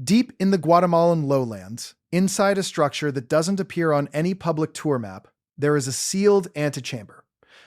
Deep in the Guatemalan lowlands, inside a structure that doesn't appear on any public tour map, there is a sealed antechamber.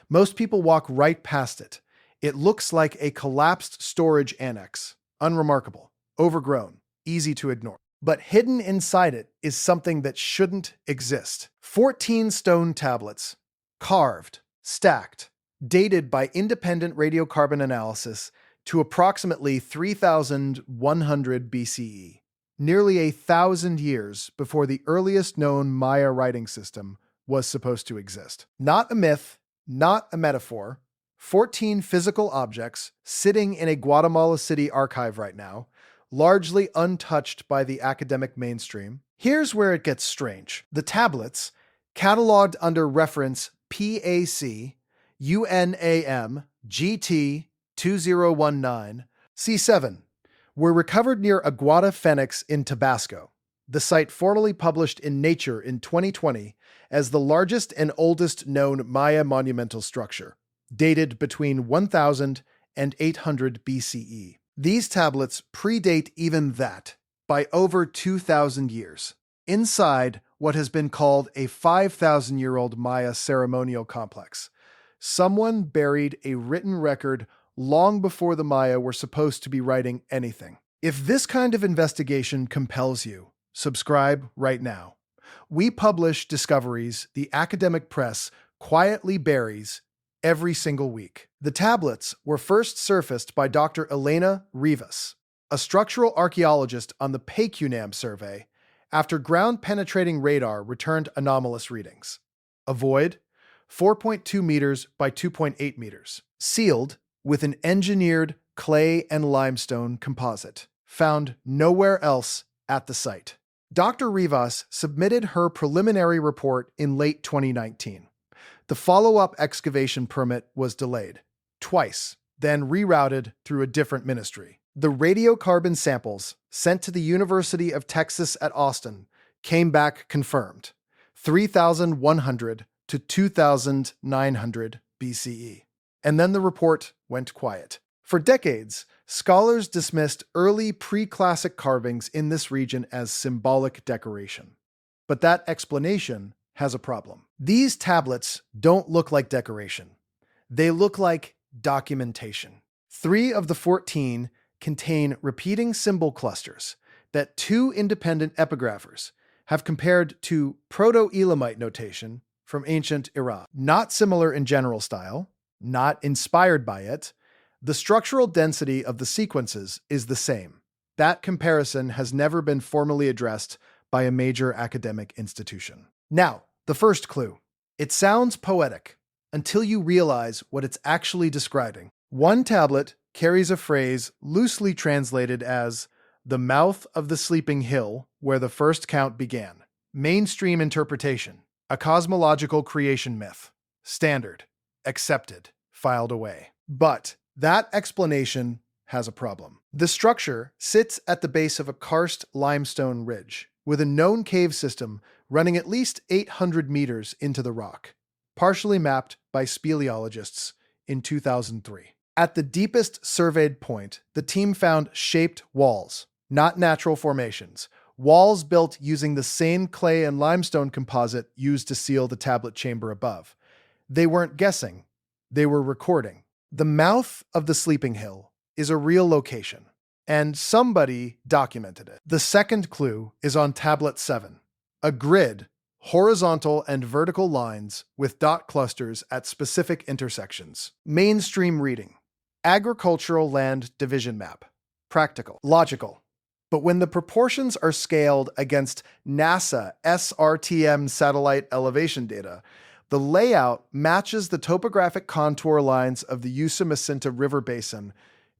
Most people walk right past it. It looks like a collapsed storage annex. Unremarkable, overgrown, easy to ignore. But hidden inside it is something that shouldn't exist. 14 stone tablets, carved, stacked, dated by independent radiocarbon analysis to approximately 3100 BCE, nearly 1,000 years before the earliest known Maya writing system was supposed to exist. Not a myth, not a metaphor. 14 physical objects sitting in a Guatemala City archive right now, largely untouched by the academic mainstream. Here's where it gets strange. The tablets, cataloged under reference PAC UNAM GT 2019 C7, were recovered near Aguada Phoenix in Tabasco. The site formally published in Nature in 2020 as the largest and oldest known Maya monumental structure, dated between 1000 and 800 BCE. These tablets predate even that by over 2,000 years. Inside what has been called a 5,000-year-old Maya ceremonial complex, someone buried a written record long before the Maya were supposed to be writing anything. If this kind of investigation compels you, subscribe right now. We publish discoveries the academic press quietly buries every single week. The tablets were first surfaced by Dr. Elena Rivas, a structural archaeologist on the PACUNAM survey, after ground-penetrating radar returned anomalous readings. A void, 4.2 meters by 2.8 meters, sealed with an engineered clay and limestone composite, found nowhere else at the site. Dr. Rivas submitted her preliminary report in late 2019. The follow-up excavation permit was delayed twice, then rerouted through a different ministry. The radiocarbon samples sent to the University of Texas at Austin came back confirmed, 3,100 to 2,900 BCE. And then the report went quiet. For decades, scholars dismissed early pre-classic carvings in this region as symbolic decoration. But that explanation has a problem. These tablets don't look like decoration. They look like documentation. 3 of the 14 contain repeating symbol clusters that 2 independent epigraphers have compared to Proto-Elamite notation from ancient Iran. Not similar in general style, not inspired by it, the structural density of the sequences is the same. That comparison has never been formally addressed by a major academic institution. Now, the first clue. It sounds poetic until you realize what it's actually describing. One tablet carries a phrase loosely translated as the mouth of the sleeping hill where the first count began. Mainstream interpretation. A cosmological creation myth. Standard. Accepted. Filed away. But that explanation has a problem. The structure sits at the base of a karst limestone ridge, with a known cave system running at least 800 meters into the rock, partially mapped by speleologists in 2003. At the deepest surveyed point, the team found shaped walls, not natural formations, walls built using the same clay and limestone composite used to seal the tablet chamber above. They weren't guessing, they were recording. The mouth of the sleeping hill is a real location, and somebody documented it. The second clue is on tablet 7, a grid, horizontal and vertical lines with dot clusters at specific intersections. Mainstream reading. Agricultural land division map. Practical. Logical. But when the proportions are scaled against NASA SRTM satellite elevation data, the layout matches the topographic contour lines of the Usumacinta River Basin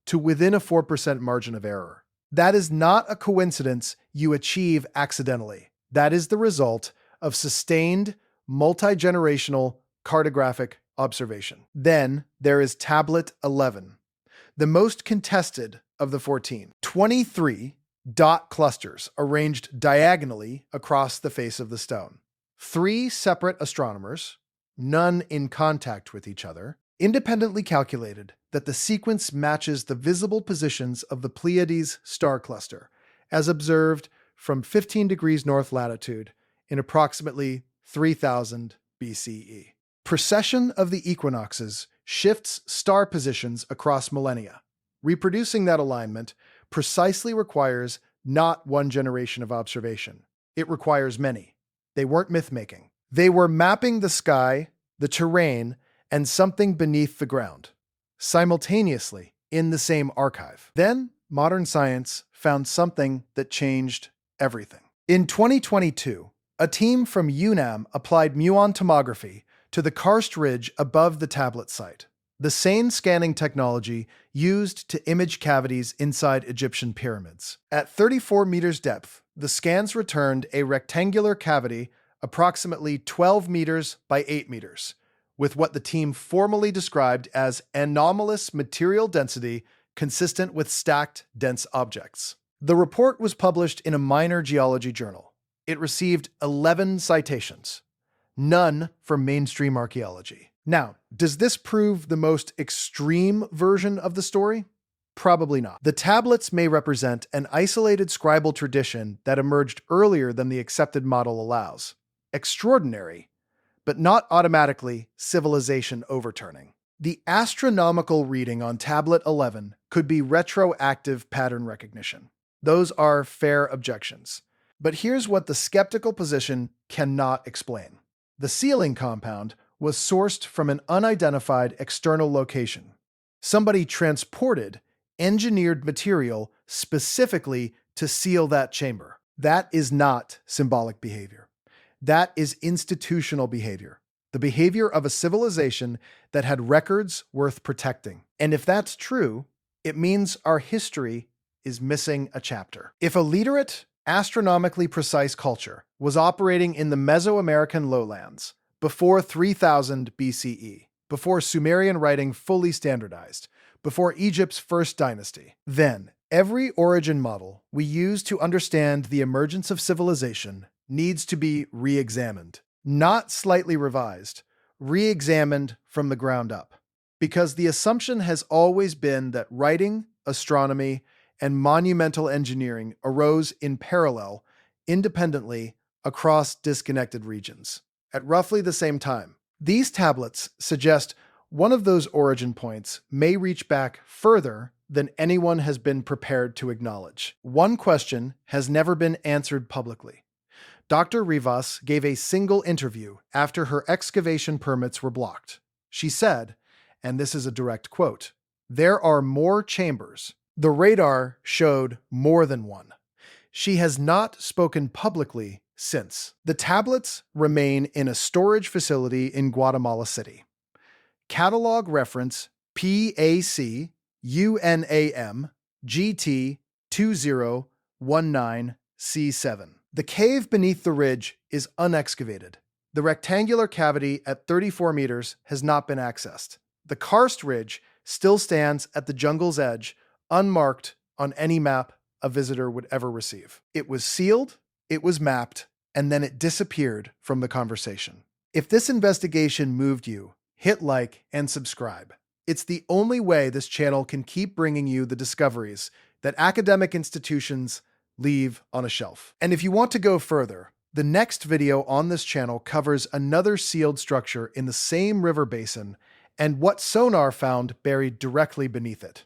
to within a 4% margin of error. That is not a coincidence you achieve accidentally. That is the result of sustained, multi-generational cartographic observation. Then there is tablet 11, the most contested of the 14. 23 dot clusters arranged diagonally across the face of the stone. 3 separate astronomers, none in contact with each other, independently calculated that the sequence matches the visible positions of the Pleiades star cluster as observed from 15 degrees north latitude in approximately 3000 BCE. Precession of the equinoxes shifts star positions across millennia. Reproducing that alignment precisely requires not one generation of observation. It requires many. They weren't myth-making. They were mapping the sky, the terrain, and something beneath the ground, simultaneously in the same archive. Then, modern science found something that changed everything. In 2022, a team from UNAM applied muon tomography to the karst ridge above the tablet site, the same scanning technology used to image cavities inside Egyptian pyramids. At 34 meters depth, the scans returned a rectangular cavity approximately 12 meters by 8 meters, with what the team formally described as anomalous material density consistent with stacked, dense objects. The report was published in a minor geology journal. It received 11 citations, none from mainstream archaeology. Now, does this prove the most extreme version of the story? Probably not. The tablets may represent an isolated scribal tradition that emerged earlier than the accepted model allows. Extraordinary, but not automatically civilization overturning. The astronomical reading on tablet 11 could be retroactive pattern recognition. Those are fair objections. But here's what the skeptical position cannot explain. The sealing compound was sourced from an unidentified external location. Somebody transported engineered material specifically to seal that chamber. That is not symbolic behavior. That is institutional behavior. The behavior of a civilization that had records worth protecting. And if that's true, it means our history is missing a chapter. If a literate, astronomically precise culture was operating in the Mesoamerican lowlands before 3000 BCE, before Sumerian writing fully standardized, before Egypt's first dynasty, then every origin model we use to understand the emergence of civilization needs to be re-examined, not slightly revised, re-examined from the ground up. Because the assumption has always been that writing, astronomy, and monumental engineering arose in parallel, independently, across disconnected regions, at roughly the same time. These tablets suggest one of those origin points may reach back further than anyone has been prepared to acknowledge. One question has never been answered publicly. Dr. Rivas gave a single interview after her excavation permits were blocked. She said, and this is a direct quote, "There are more chambers. The radar showed more than one." She has not spoken publicly since. The tablets remain in a storage facility in Guatemala City. Catalog reference PAC UNAM GT 2019 C7. The cave beneath the ridge is unexcavated. The rectangular cavity at 34 meters has not been accessed. The karst ridge still stands at the jungle's edge, unmarked on any map a visitor would ever receive. It was sealed, it was mapped, and then it disappeared from the conversation. If this investigation moved you, hit like and subscribe. It's the only way this channel can keep bringing you the discoveries that academic institutions leave on a shelf. And if you want to go further, the next video on this channel covers another sealed structure in the same river basin and what sonar found buried directly beneath it.